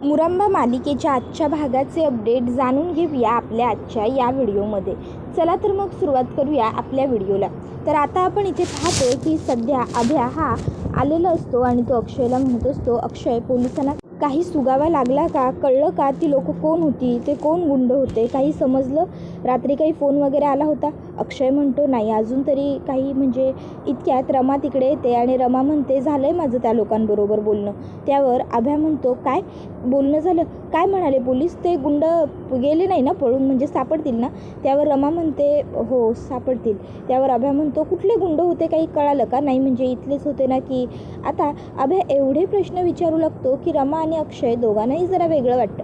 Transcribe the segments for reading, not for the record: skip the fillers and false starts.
मुरांबा मालिकेच्या आजच्या भागाचे अपडेट जाणून घेऊया आपल्या आजच्या या व्हिडिओमध्ये. चला तर मग सुरुवात करूया आपल्या व्हिडिओला. तर आता आपण इथे पाहतोय की सध्या अभ्या हा आलेला असतो आणि तो अक्षयला म्हणत असतो, अक्षय पोलिसांना काही सुगावा लागला का, कळलं का ती लोक कोण होती, ते कोण गुंड होते, काही समजलं, रात्री काही फोन वगैरे आला होता. अक्षय म्हणतो नाही अजून तरी काही, म्हणजे इतक्यात रमा तिकडे येते आणि रमा म्हणते झालं आहे माझं त्या लोकांबरोबर बोलणं. त्यावर अभ्या म्हणतो काय बोलणं झालं, काय म्हणाले पोलीस, ते गुंड गेले नाही ना पळून, म्हणजे सापडतील ना. त्यावर रमा म्हणते हो सापडतील. त्यावर अभ्या म्हणतो कुठले गुंड होते, काही कळालं का, नाही म्हणजे इथलेच होते ना की. आता अभ्या एवढे प्रश्न विचारू लागतो की रमा आणि अक्षय दोघांनाही जरा वेगळं वाटतं.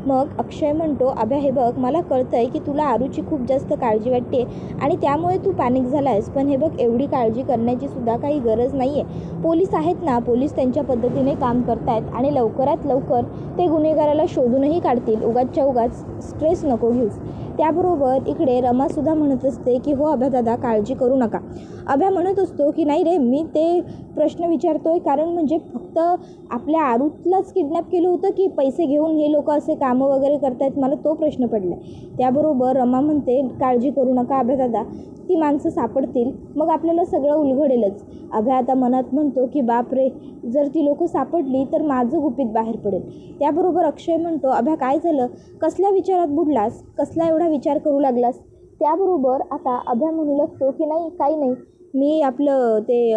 मग अक्षय म्हणतो अभ्या हे बघ, मला कळतं आहे की तुला आरूची खूप जास्त काळजी वाटते आणि त्यामुळे तू पॅनिक झाला आहेस, पण हे बघ एवढी काळजी करण्याची सुद्धा काही गरज नाही आहे. पोलीस आहेत ना, पोलीस त्यांच्या पद्धतीने काम करत आहेत आणि लवकरात लवकर ते गुन्हेगाराला शोधूनही काढतील. उगाचच्या उगाच स्ट्रेस नको घेऊस. त्याबरोबर इकडे रमासुद्धा म्हणत असते की हो अभ्या दादा काळजी करू नका. अभ्या म्हणत असतो की नाही रे, मी ते प्रश्न विचारतोय कारण म्हणजे फक्त आपल्या आरूतलाच किडनॅप केलं होतं की पैसे घेऊन हे लोक असे कामं वगैरे करतायत, मला तो प्रश्न पडला आहे. त्याबरोबर रमा म्हणते काळजी करू नका अभ्या दादा, ती माणसं सापडतील, मग आपल्याला सगळं उलगडेलच. अभ्या आता मनात म्हणतो की बापरे, जर ती लोक सापडली तर माझं गुपित बाहेर पडेल. त्याबरोबर अक्षय म्हणतो अभ्या काय झालं, कसल्या विचारात बुडलास, कसला एवढा विचार करू लागलास. त्याबरोबर आता अभ्या म्हणू लागतो की नाही काही नाही, मी आपलं ते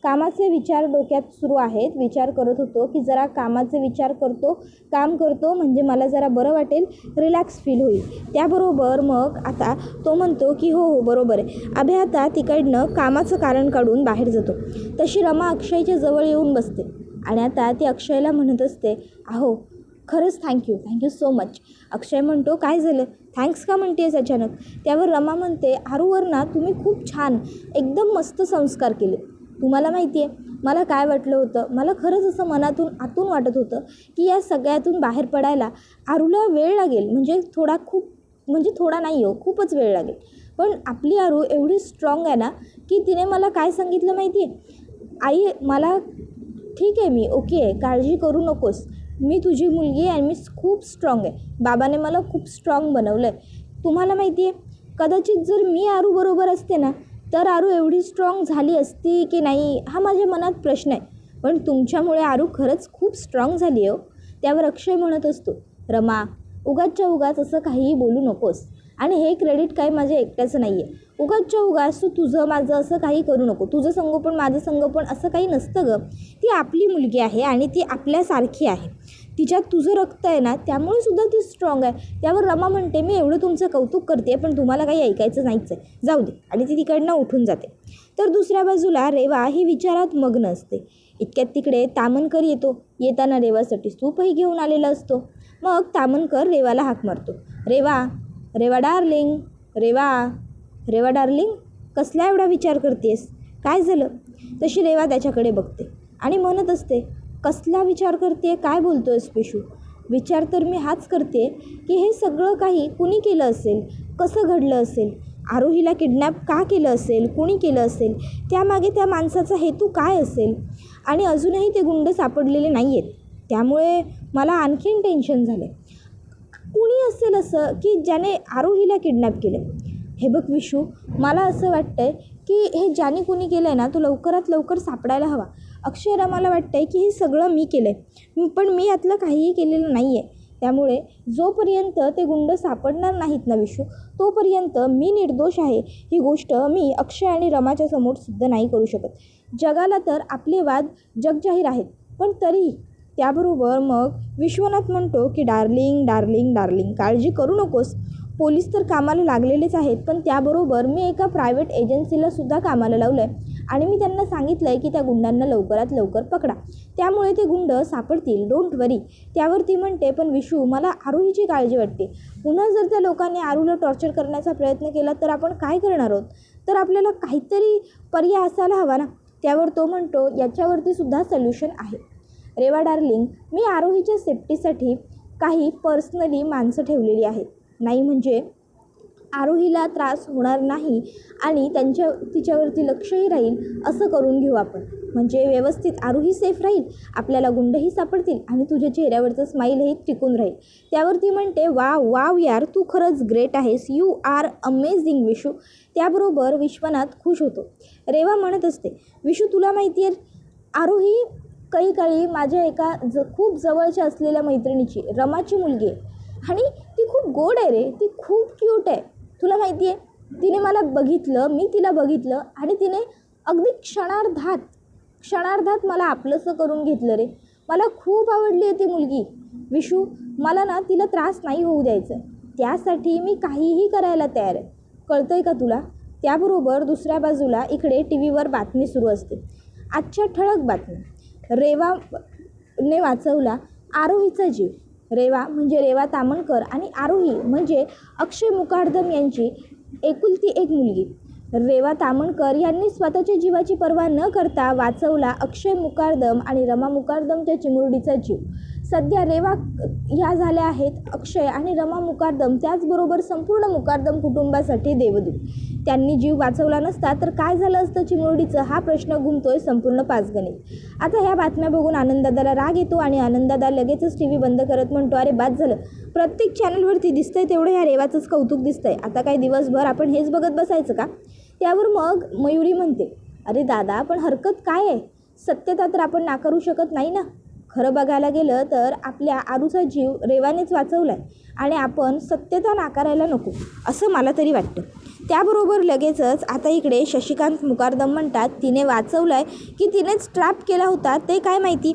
कामाचे विचार डोक्यात सुरू आहेत, विचार करत होतो की जरा कामाचे विचार काम करतो म्हणजे मला जरा बरं वाटेल, रिलॅक्स फील होईल. त्याबरोबर मग आता तो म्हणतो की हो हो बरोबर आहे. अभ्या आता तिकडनं कामाचं कारण काढून बाहेर जातो. तशी रमा अक्षयच्या जवळ येऊन बसते आणि आता ती अक्षयला म्हणत असते अहो खरंच थँक्यू सो मच. अक्षय म्हणतो काय झालं, थँक्स का म्हणतेस अचानक. त्यावर रमा म्हणते आरूवर ना तुम्ही खूप छान एकदम मस्त संस्कार केले. तुम्हाला माहिती आहे मला काय वाटलं होतं, मला खरंच असं मनातून आतून वाटत होतं की या सगळ्यातून बाहेर पडायला आरूला वेळ लागेल, म्हणजे थोडा नाही हो, खूपच वेळ लागेल. पण आपली आरू एवढी स्ट्रॉंग आहे ना की तिने मला काय सांगितलं माहिती आहे, आई मला ठीक आहे, मी ओके आहे, काळजी करू नकोस, मी तुझी मुलगी आहे आणि मी खूप स्ट्रॉंग आहे, बाबाने मला खूप स्ट्रॉंग बनवलं आहे. तुम्हाला माहिती आहे कदाचित जर मी आरू बरोबर असते ना तर आरू एवढी स्ट्रॉंग झाली असती की नाही हा माझ्या मनात प्रश्न आहे, पण तुमच्यामुळे आरू खरंच खूप स्ट्रॉंग झाली हो. त्यावर अक्षय म्हणत असतो रमा उगाचच्या उगाच असं काहीही बोलू नकोस आणि हे क्रेडिट काही माझ्या एकट्याचं नाही आहे. उगाचच्या उगाच तू तुझं माझं असं काही करू नको, तुझं संगोपन माझं संगोपन असं काही नसतं गं. ती आपली मुलगी आहे आणि ती आपल्यासारखी आहे, तिच्यात तुझं रक्त आहे ना, त्यामुळे सुद्धा ती स्ट्रॉंग आहे. त्यावर रमा म्हणते मी एवढं तुमचं कौतुक करते पण तुम्हाला काही ऐकायचं नाहीच आहे, जाऊ दे, आणि ती तिकडनं उठून जाते. तर दुसऱ्या बाजूला रेवा ही विचारात मग्न असते. इतक्यात तिकडे तामनकर येतो. येताना रेवासाठी सूपही घेऊन आलेला असतो. मग तामनकर रेवाला हाक मारतो, रेवा डार्लिंग, रेवा डार्लिंग, कसला एवढा विचार करतेस, काय झालं. तशी रेवा त्याच्याकडे बघते आणि म्हणत असते कसला विचार करते, काय बोलतोयस पिशू. विचार तर मी हाच करते की हे सगळं काही कुणी केलं असेल, कसं घडलं असेल, आरोहीला किडनॅप का केलं असेल, कुणी केलं असेल, त्यामागे त्या माणसाचा हेतू काय असेल, आणि अजूनही ते गुंड सापडलेले नाही आहेत. त्यामुळे मला आणखीन टेन्शन झालं. कुणी असेल असं की ज्याने आरोहीला किडनॅप केलं. हे बघ विशू, मला असं वाटतं आहे की हे ज्याने कुणी केलं आहे ना तो लवकरात लवकर सापडायला हवा. अक्षयला मला वाटतं आहे की हे सगळं मी केलं आहे, पण मी यातलं काहीही केलेलं नाही आहे. त्यामुळे जोपर्यंत ते गुंड सापडणार नाहीत ना विशू, तोपर्यंत मी निर्दोष आहे ही गोष्ट मी अक्षय आणि रमाच्या समोर सिद्ध नाही करू शकत. जगाला तर आपले वाद जगजाहीर आहेत, पण तरी. त्याबरोबर मग विश्वनाथ म्हणतो की डार्लिंग काळजी करू नकोस, पोलीस तर कामाला लागलेलेच आहेत, पण त्याबरोबर मी एका प्रायव्हेट एजन्सीला सुद्धा कामाला लावलं आहे आणि मी त्यांना सांगितलं आहे की त्या गुंडांना लवकरात लवकर पकडा, त्यामुळे ते गुंड सापडतील, डोंट वरी. त्यावर ती म्हणते पण विशू मला आरोहीची काळजी वाटते, पुन्हा जर त्या लोकांनी आरूला टॉर्चर करण्याचा प्रयत्न केला तर आपण काय करणार आहोत, तर आपल्याला काहीतरी पर्याय असायला हवा ना. त्यावर तो म्हणतो याच्यावरती सुद्धा सोल्युशन आहे. रेवा डार्लिंग, मी आरोहीच्या सेफ्टीसाठी काही पर्सनली माणसं ठेवलेली आहेत, नाही म्हणजे आरोहीला त्रास होणार नाही आणि तिच्यावरती लक्षही राहील असं करून घेऊ आपण. म्हणजे व्यवस्थित आरोही सेफ राहील, आपल्याला गुंडही सापडतील आणि तुझ्या चेहऱ्यावरचं स्माईलही टिकून राहील. त्यावरती म्हणते वाव वाव यार, तू खरंच ग्रेट आहेस, यू आर अमेझिंग विशू. त्याबरोबर विश्वनाथ खुश होतो. रेवा म्हणत असते, विशू तुला माहिती आहे आरोही काही काळी माझ्या एका खूप जवळच्या असलेल्या मैत्रिणीची रमाची मुलगी आहे आणि ती खूप गोड आहे रे, ती खूप क्यूट आहे. तुला माहिती आहे तिने मला बघितलं, मी तिला बघितलं आणि तिने अगदी क्षणार्धात मला आपलंसं करून घेतलं रे. मला खूप आवडली आहे ती मुलगी. विशू मला ना तिला त्रास नाही होऊ द्यायचा, त्यासाठी मी काहीही करायला तयार आहे, कळतंय का तुला. त्याबरोबर दुसऱ्या बाजूला इकडे टी व्हीवर बातमी सुरू असते. आजच्या ठळक बातमी. रेवाने वाचवला आरोहीचा जीव. रेवा म्हणजे रेवा ताम्हणकर आणि आरोही म्हणजे अक्षय मुकादम यांची एकुलती एक मुलगी. रेवा ताम्हणकर यांनी स्वतःच्या जीवाची पर्वा न करता वाचवला अक्षय मुकादम आणि रमा मुकादमच्या चिमुरडीचा जीव. सध्या रेवा ह्या झाल्या आहेत अक्षय आणि रमा मुकादम, त्याचबरोबर संपूर्ण मुकादम कुटुंबासाठी देवदूत. त्यांनी जीव वाचवला नसता तर काय झालं असतं चिमुरडीचं, हा प्रश्न घुमतोय संपूर्ण पाचगणित. आता ह्या बातम्या बघून आनंददादाला राग येतो आणि आनंददादा लगेचच टी व्ही बंद करत म्हणतो, अरे बाद झालं, प्रत्येक चॅनलवरती दिसतंय तेवढं ह्या रेवाचंच कौतुक दिसतंय, आता काय दिवसभर आपण हेच बघत बसायचं का. त्यावर मग मयुरी म्हणते, अरे दादा पण हरकत काय आहे, सत्यता तर आपण नाकारू शकत नाही ना. खरं बघायला गेलं तर आपल्या आरूचा जीव रेवानेच वाचवला आहे आणि आपण सत्यता नाकारायला नको असं मला तरी वाटतं. त्याबरोबर लगेचच आता इकडे शशिकांत मुकादम म्हणतात, तिने वाचवलं आहे की तिनेच ट्रॅप केला होता ते काय माहिती.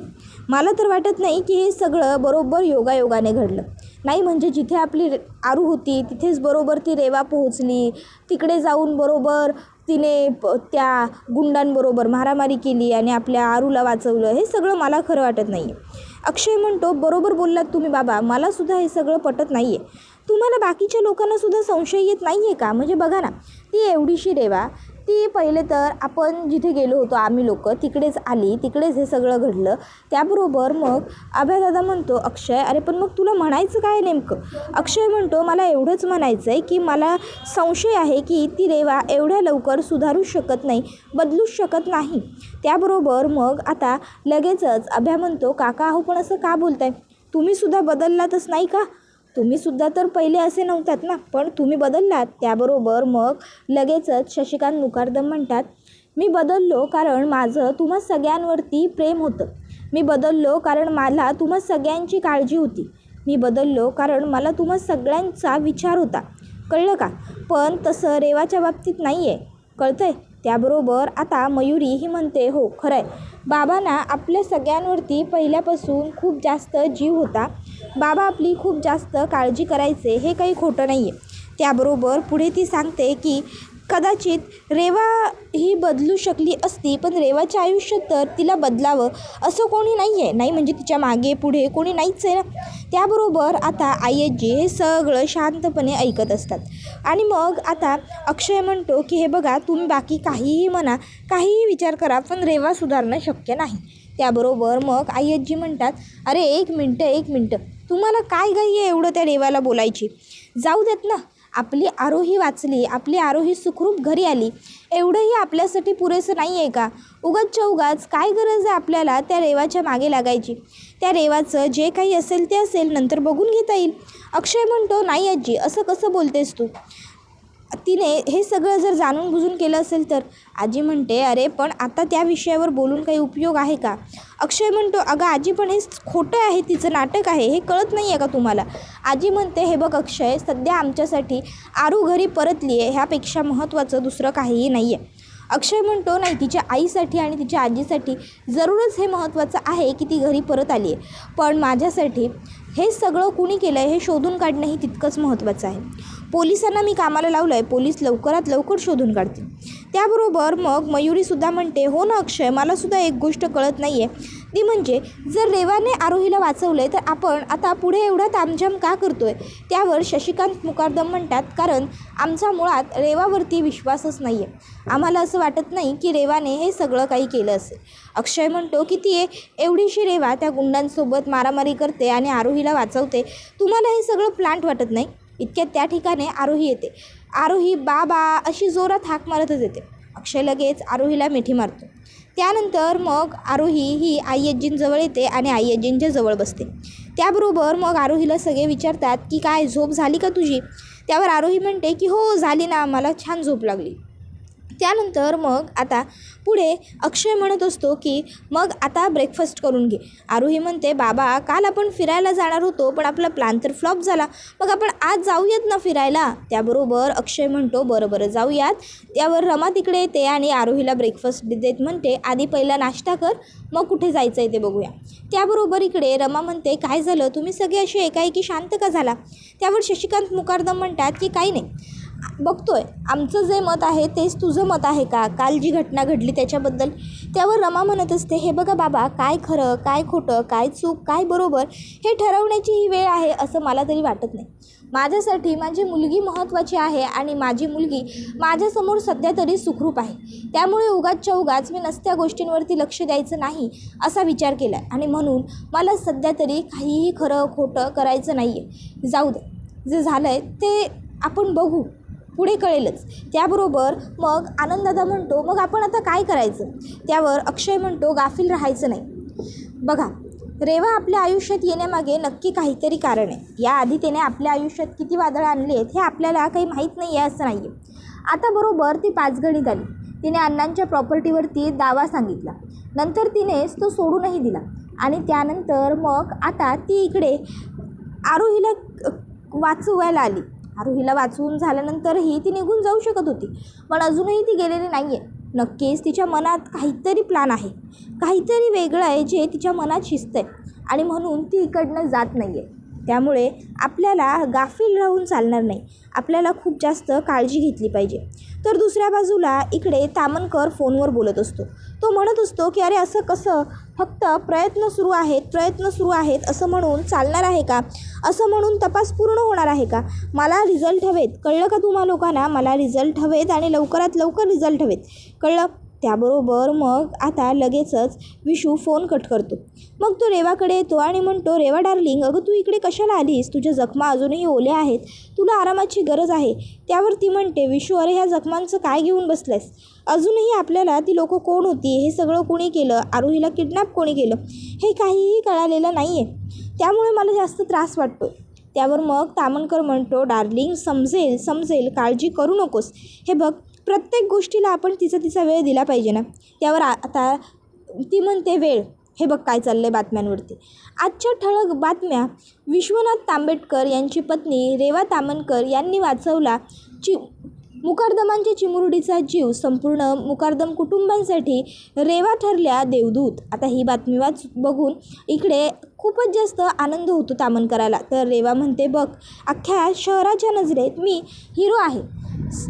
मला तर वाटत नाही की हे सगळं बरोबर योगायोगाने घडलं. नाही म्हणजे जिथे आपली आरू होती तिथेच बरोबर ती रेवा पोहोचली, तिकडे जाऊन बरोबर तिने त्या गुंडांबरोबर मारामारी केली आणि आपल्या आरूला वाचवलं, हे सगळं मला खरं वाटत नाही आहे. अक्षय म्हणतो, बरोबर बोललात तुम्ही बाबा, मलासुद्धा हे सगळं पटत नाही आहे. तुम्हाला बाकीच्या लोकांनासुद्धा संशय येत नाही आहे का. म्हणजे बघा ना, ती एवढीशी रेवा, ती पहिले तर आपण जिथे गेलो होतो आम्ही लोक तिकडेच आली, तिकडेच हे सगळं घडलं. त्याबरोबर मग अभयदादा म्हणतो, अक्षय अरे पण मग तुला म्हणायचं काय नेमकं. अक्षय म्हणतो, मला एवढंच म्हणायचं आहे की मला संशय आहे की ती रेवा एवढ्या लवकर सुधारू शकत नाही, बदलूच शकत नाही. त्याबरोबर मग आता लगेचच अभय म्हणतो, काका अहो पण असं का बोलताय, तुम्हीसुद्धा बदललातच नाही का, तुम्हीसुद्धा तर पहिले असे नव्हतात ना, पण तुम्ही बदललात. त्याबरोबर मग लगेचच शशिकांत मुकादम म्हणतात, मी बदललो कारण माझं तुम्हा सगळ्यांवरती प्रेम होतं, मी बदललो कारण मला तुम्हा सगळ्यांची काळजी होती, मी बदललो कारण मला तुम्हा सगळ्यांचा विचार होता, कळलं का. पण तसं रेवाच्या बाबतीत नाही आहे, कळतं आहे. त्याबरोबर आता मयुरी ही म्हणते, हो खरं आहे, बाबांना आपल्या सगळ्यांवरती पहिल्यापासून खूप जास्त जीव होता, बाबा आपली खूप जास्त काळजी करायचे, हे काही खोटं नाही आहे. त्याबरोबर पुढे ती सांगते की कदाचित रेवा ही बदलू शकली असती, पण रेवाच्या आयुष्यात तर तिला बदलावं असं कोणी नाही आहे, नाही म्हणजे तिच्या मागे पुढे कोणी नाहीच आहे ना. त्याबरोबर आता आयजी हे सगळं शांतपणे ऐकत असतात आणि मग आता अक्षय म्हणतो की हे बघा, तुम्ही बाकी काहीही म्हणा, काहीही विचार करा, पण रेवा सुधारणं शक्य नाही. त्याबरोबर मग आयजी म्हणतात, अरे एक मिनटं, तुम्हाला काय घाई आहे एवढं त्या रेवाला बोलायची, जाऊ देत ना, आपली आरोही वाचली, आपली आरोही सुखरूप घरी आली, एवढंही आपल्यासाठी पुरेसं नाही आहे का. उगाचच्या उगाच काय गरज आहे आपल्याला त्या रेवाच्या मागे लागायची, त्या रेवाचं जे काही असेल ते असेल, नंतर बघून घेता येईल. अक्षय म्हणतो, नाही आजी असं कसं बोलतेस तू, तिने हे सगळं जर जाणून बुजून केलं असेल तर. आजी म्हणते, अरे पण आता त्या विषयावर बोलून काही उपयोग आहे का. अक्षय म्हणतो, अगं आजी पण हे खोटं आहे, तिचं नाटक आहे, हे कळत नाही आहे का तुम्हाला. आजी म्हणते, हे बघ अक्षय, सध्या आमच्यासाठी आरू घरी परतली आहे ह्यापेक्षा महत्त्वाचं दुसरं काहीही नाही आहे. अक्षय म्हणतो, नाही तिच्या आईसाठी आणि तिच्या आजीसाठी जरूरच हे महत्त्वाचं आहे की ती घरी परत आली आहे, पण माझ्यासाठी हे सगळं कुणी केलं आहे हे शोधून काढणंही तितकंच महत्त्वाचं आहे. पोलिसांना मी कामाला लावलं आहे, पोलीस लवकरात लवकर शोधून काढतील. त्याबरोबर मग मयुरीसुद्धा म्हणते, हो ना अक्षय, मलासुद्धा एक गोष्ट कळत नाही आहे, ती म्हणजे जर रेवाने आरोहीला वाचवलं आहे तर आपण आता पुढे एवढा तामझाम का करतो आहे. त्यावर शशिकांत मुकादम म्हणतात, कारण आमचा मुळात रेवावरती विश्वासच नाही आहे, आम्हाला असं वाटत नाही की रेवाने हे सगळं काही केलं असेल. अक्षय म्हणतो, किती आहे एवढीशी रेवा त्या गुंडांसोबत मारामारी करते आणि आरोहीला वाचवते, तुम्हाला हे सगळं प्लांट वाटत नाही. इतक्यात त्या ठिकाणी आरोही येते. आरोही बाबा अशी जोरात हाक मारतच येते. अक्षय लगेच आरोहीला मिठी मारतो. त्यानंतर मग आरोही ही आई आजींजवळ येते आणि आई आजींच्या जवळ बसते. त्याबरोबर मग आरोहीला सगळे विचारतात की काय झोप झाली का तुझी? त्यावर आरोही म्हणते की हो झाली ना, मला छान झोप लागली. त्यानंतर मग आता पुढे अक्षय म्हणत असतो की मग आता ब्रेकफास्ट करून घे. आरोही म्हणते बाबा काल आपण फिरायला जाणार होतो पण आपला प्लॅन तर फ्लॉप झाला, मग आपण आज जाऊयात ना फिरायला. त्याबरोबर अक्षय म्हणतो बरं जाऊयात. त्यावर रमा तिकडे येते आणि आरोहीला ब्रेकफास्ट देत म्हणते आधी पहिला नाश्ता कर, मग कुठे जायचं आहे ते बघूया. त्याबरोबर इकडे रमा म्हणते काय झालं, तुम्ही सगळे असे एकाएकी शांत का झाला? त्यावर शशिकांत मुकादम म्हणतात की काही नाही, बघतोय आमचं जे मत आहे तेच तुझं मत आहे का काल जी घटना घडली त्याच्याबद्दल. त्यावर रमा म्हणत असते हे बघा बाबा, काय खरं काय खोटं, काय चूक काय बरोबर हे ठरवण्याची ही वेळ आहे असं मला तरी वाटत नाही. माझ्यासाठी माझी मुलगी महत्त्वाची आहे आणि माझी मुलगी माझ्यासमोर सध्या तरी सुखरूप आहे. त्यामुळे उगाचच्या उगाच मी नसत्या गोष्टींवरती लक्ष द्यायचं नाही असा विचार केला आहे आणि म्हणून मला सध्या तरी काहीही खरं खोटं करायचं नाही आहे. जाऊ दे, जे झालं आहे ते आपण बघू, पुढे कळेलच. त्याबरोबर मग आनंददादा म्हणतो मग आपण आता काय करायचं? त्यावर अक्षय म्हणतो गाफील राहायचं नाही. बघा रेवा आपल्या आयुष्यात येण्यामागे नक्की काहीतरी कारण आहे. याआधी त्याने आपल्या आयुष्यात किती वादळं आणली आहेत हे आपल्याला काही माहीत नाही आहे असं नाही आहे. आता बरोबर ती पाचगणीत आली. तिने अण्णांच्या प्रॉपर्टीवरती दावा सांगितला, नंतर तिनेच तो सोडूनही दिला आणि त्यानंतर मग आता ती इकडे आरोहीला वाचवायला आली. आरोहीला वाचवून झाल्यानंतरही ती निघून जाऊ शकत होती, पण अजूनही ती गेलेली नाही आहे. नक्कीच तिच्या मनात काहीतरी प्लॅन आहे, काहीतरी वेगळं आहे जे तिच्या मनात शिजतं आहे आणि म्हणून ती इकडनं जात नाही आहे. त्यामुळे आपल्याला गाफील राहून चालणार नाही, आपल्याला खूप जास्त काळजी घेतली पाहिजे. तर दुसऱ्या बाजूला इकडे तामणकर फोनवर बोलत असतो. तो म्हणत असतो की अरे असं कसं, फक्त प्रयत्न सुरू आहेत असं म्हणून चालणार आहे का? असं म्हणून तपास पूर्ण होणार आहे का? मला रिझल्ट हवेत, कळलं का तुम्हा लोकांना? मला रिझल्ट हवेत आणि लवकरात लवकर रिझल्ट हवेत, कळलं? त्याबरोबर मग आता लगेचच विशू फोन कट करतो. मग तो रेवाकडे येतो आणि म्हणतो रेवा डार्लिंग, अगं तू इकडे कशाला आलीस? तुझ्या जखमा अजूनही ओल्या आहेत, तुला आरामाची गरज आहे. त्यावर ती म्हणते विशू अरे ह्या जखमांचं काय घेऊन बसलंयस? अजूनही आपल्याला ती लोकं कोण होती, हे सगळं कोणी केलं, आरोहीला किडनॅप कोणी केलं हे काहीही कळालेलं नाही आहे, त्यामुळे मला जास्त त्रास वाटतो. त्यावर मग तामणकर म्हणतो डार्लिंग समजेल काळजी करू नकोस. हे बघ प्रत्येक गोष्टीला आपण तिचा वेळ दिला पाहिजे ना. त्यावर आता ती म्हणते वेळ, हे बघ काय चाललं आहे बातम्यांवरती. आजच्या ठळक बातम्या, विश्वनाथ तांबेडकर यांची पत्नी रेवा तामणकर यांनी वाचवला मुकादमांच्या चिमुरडीचा जीव. संपूर्ण मुकादम कुटुंबांसाठी रेवा ठरल्या देवदूत. आता ही बातमी बघून इकडे खूपच जास्त आनंद होतो तामणकराला. तर रेवा म्हणते बघ अख्ख्या शहराच्या नजरेत मी हिरो आहे,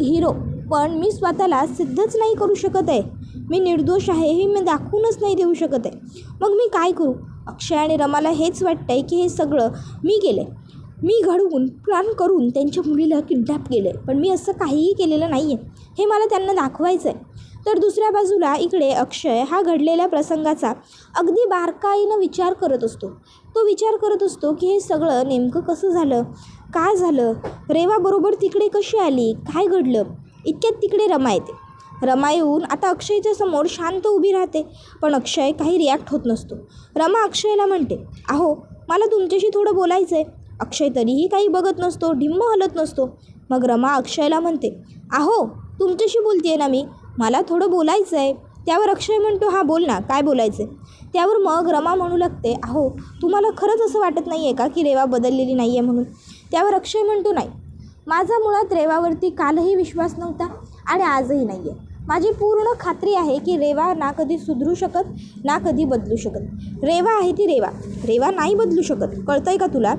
हिरो, पण मी स्वतःला सिद्धच नाही करू शकत आहे. मी निर्दोष आहे हे मी दाखवूनच नाही देऊ शकत आहे. मग मी काय करू? अक्षय आणि रमाला हेच वाटतं आहे की हे सगळं मी केलं आहे, मी घडवून प्लॅन करून त्यांच्या मुलीला किडनॅप केलं आहे, पण मी असं काहीही केलेलं नाही आहे, हे मला त्यांना दाखवायचं आहे. तर दुसऱ्या बाजूला इकडे अक्षय हा घडलेल्या प्रसंगाचा अगदी बारकाईनं विचार करत असतो. तो विचार करत असतो की हे सगळं नेमकं कसं झालं, काय झालं, रेवा बरोबर तिकडे कशी आली, काय घडलं. इतक्यात तिकडे रमा येते. रमा येऊन आता अक्षयच्या समोर शांत उभी राहते, पण अक्षय काही रिॲक्ट होत नसतो. रमा अक्षयला म्हणते अहो मला तुमच्याशी थोडं बोलायचं आहे. अक्षय तरीही काही बघत नसतो, ढिम्म हलत नसतो. मग रमा अक्षयला म्हणते अहो तुमच्याशी बोलते ना मी, मला थोडं बोलायचं आहे. त्यावर अक्षय म्हणतो हां बोल ना, काय बोलायचं आहे? त्यावर मग रमा म्हणू लागते अहो तुम्हाला खरंच असं वाटत नाही आहे का की रेवा बदललेली नाही आहे म्हणून? त्यावर अक्षय म्हणतो नाही, माझा मुळात रेवावरती कालही विश्वास नव्हता आणि आजही नाही आहे. माझी पूर्ण खात्री आहे की रेवा ना कधी सुधरू शकत ना कधी बदलू शकत. रेवा आहे ती रेवा नाही बदलू शकत, कळतं आहे का तुला?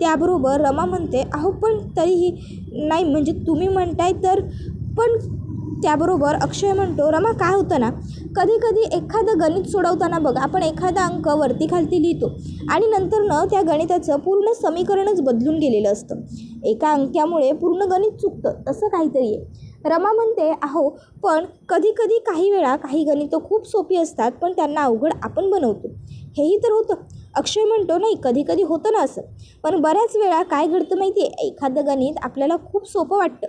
त्याबरोबर रमा म्हणते अहो पण तरीही नाही, म्हणजे तुम्ही म्हणताय तर पण. त्याबरोबर अक्षय म्हणतो रमा काय होतं ना, कधी कधी एखादं गणित सोडवताना बघ आपण एखादा अंक वरती खालती लिहितो आणि नंतर त्या गणिताचं पूर्ण समीकरणच बदलून गेलेलं असतं. एका अंक्यामुळे पूर्ण गणित चुकतं, तसं काहीतरी आहे. रमा म्हणते अहो पण कधी कधी काही वेळा काही गणितं खूप सोपी असतात पण त्यांना अवघड आपण बनवतो, हेही तर होतं. अक्षय म्हणतो नाही कधी कधी होतं ना असं, पण बऱ्याच वेळा काय घडतं माहिती आहे, एखादं गणित आपल्याला खूप सोपं वाटतं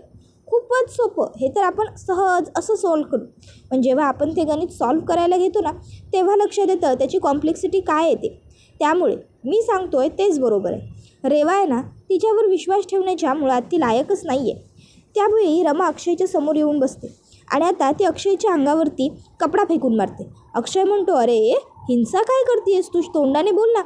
खूपच सोपं. हे तर आपण सहज असं सॉल्व करू. पण जेव्हा आपण ते गणित सॉल्व करायला घेतो ना, तेव्हा लक्षात येतं त्याची कॉम्प्लेक्सिटी काय येते. त्यामुळे मी सांगतोय तेच बरोबर आहे. रेवा आहे ना, तिच्यावर विश्वास ठेवण्याच्या मुळात ती लायकच नाही आहे. त्यावेळी रमा अक्षयच्या समोर येऊन बसते आणि आता ती अक्षयच्या अंगावरती कपडा फेकून मारते. अक्षय म्हणतो, अरे हिंसा काय करतेस तू? तोंडाने बोल ना,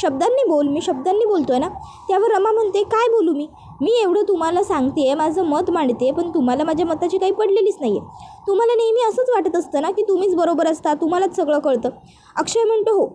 शब्दांनी बोल. मी शब्दांनी बोलतोय ना. त्यावर रमा म्हणते, काय बोलू मी एवढं तुम्हाला सांगते, माझं मत मांडते, पण तुम्हाला माझ्या मताची काही पडलेलीच नाही आहे. तुम्हाला नेहमी असंच वाटत असतं ना की तुम्हीच बरोबर असता, तुम्हालाच सगळं कळतं. अक्षय म्हणतो, हो,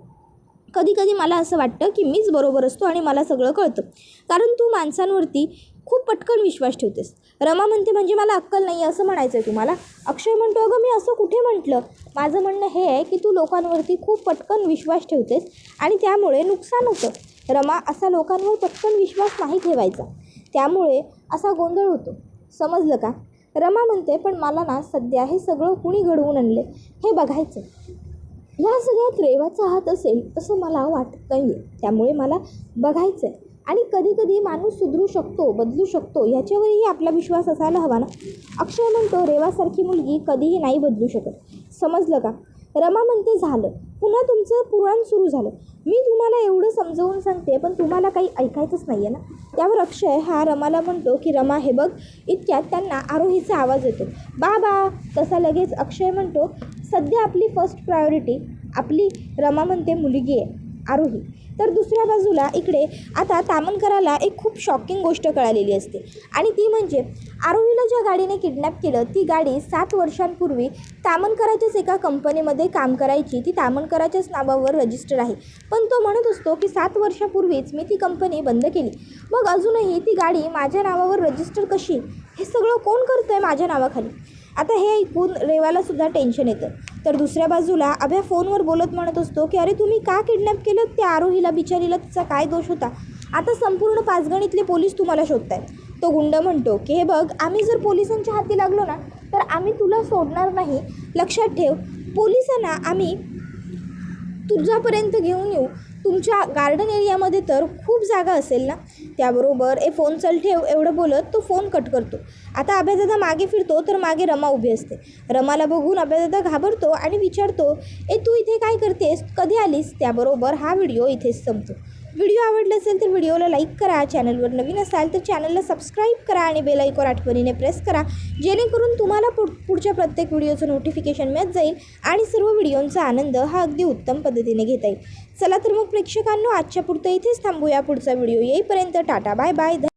कधी कधी मला असं वाटतं की मीच बरोबर असतो आणि मला सगळं कळतं, कारण तू माणसांवरती खूप पटकन विश्वास ठेवतेस. रमा म्हणते, म्हणजे मला अक्कल नाही असं म्हणायचं आहे तुम्हाला? अक्षय म्हणतो, अगं मी असं कुठे म्हटलं. माझं म्हणणं हे आहे की तू लोकांवरती खूप पटकन विश्वास ठेवतेस आणि त्यामुळे नुकसान होतं. रमा, असा लोकांवर पटकन विश्वास नाही ठेवायचा, त्यामुळे असा गोंधळ होतो, समजलं का? रमा म्हणते, पण मला ना सध्या हे सगळं कुणी घडवून आणले हे बघायचं. या सगळ्यात रेवाचा हात असेल असं मला वाटत नाही आहे, त्यामुळे मला बघायचं आहे. आणि कधी कधी माणूस सुधरू शकतो, बदलू शकतो, ह्याच्यावरही आपला विश्वास असायला हवा ना. अक्षय म्हणतो, रेवासारखी मुलगी कधीही नाही बदलू शकत, समजलं का? रमा म्हणते, झालं, पुन्हा तुमचं पुराण सुरू झालं. मी तुम्हाला एवढं समजावून सांगते, पण तुम्हाला काही ऐकायचंच नाही आहे ना. त्यावर अक्षय हा रमाला म्हणतो की रमा, हे बघ. इतक्यात त्यांना आरोहीचा आवाज येतो. बाबा. तसा लगेच अक्षय म्हणतो, सध्या आपली फर्स्ट प्रायोरिटी आपली, रमा म्हणते, मुलगी आहे आरोही. तर दुसऱ्या बाजूला इकडे आता तामनकराला एक खूप शॉकिंग गोष्ट कळालेली असते आणि ती म्हणजे आरोहीला ज्या गाडीने किडनॅप केलं, ती गाडी 7 वर्षांपूर्वी तामनकराच्याच एका कंपनीमध्ये काम करायची. ती तामनकराच्याच नावावर रजिस्टर आहे, पण तो म्हणत असतो की 7 वर्षापूर्वीच मी ती कंपनी बंद केली. मग अजूनही ती गाडी माझ्या नावावर रजिस्टर कशी? हे सगळं कोण करतं आहे माझ्या नावाखाली? आता हे ऐकून रेवालासुद्धा टेन्शन येतं. तर दुसऱ्या बाजूला अभ्या फोनवर बोलत म्हणत असतो की अरे तुम्ही का किडनॅप केलं त्या आरोहीला? बिचारीला तिचा काय दोष होता? आता संपूर्ण पाचगणीतले पोलीस तुम्हाला शोधत आहेत. तो गुंड म्हणतो की हे बघ, आम्ही जर पोलिसांच्या हाती लागलो ना तर आम्ही तुला सोडणार नाही, लक्षात ठेव. पोलिसांना आम्ही तुझ्यापर्यंत घेऊन येऊ. तुमच्या गार्डन एरियामध्ये तर खूप जागा असेल ना. त्याबरोबर फोन चल ठेव एवढं बोलत तो फोन कट करतो. आता अभयदादा मागे फिरतो तर मागे रमा उभी असते. रमाला बघून अभयदादा घाबरतो आणि विचारतो, तू इथे काय करतेस? कधी आलीस? त्याबरोबर हा व्हिडिओ इथेच संपतो. व्हिडिओ आवडला असेल तर व्हिडिओला लाईक करा, चॅनलवर नवीन असाल तर चॅनलला सबस्क्राईब करा आणि बेल आयकॉन आठवणीने प्रेस करा, जेणेकरून तुम्हाला पुढच्या प्रत्येक व्हिडिओचं नोटिफिकेशन मिळत जाईल आणि सर्व व्हिडिओंचा आनंद हा अगदी उत्तम पद्धतीने घेता येईल. चला तर मग प्रेक्षकांनो, आजच्या पुरतं इथेच थांबूया. पुढचा व्हिडिओ येईपर्यंत टाटा, बाय बाय.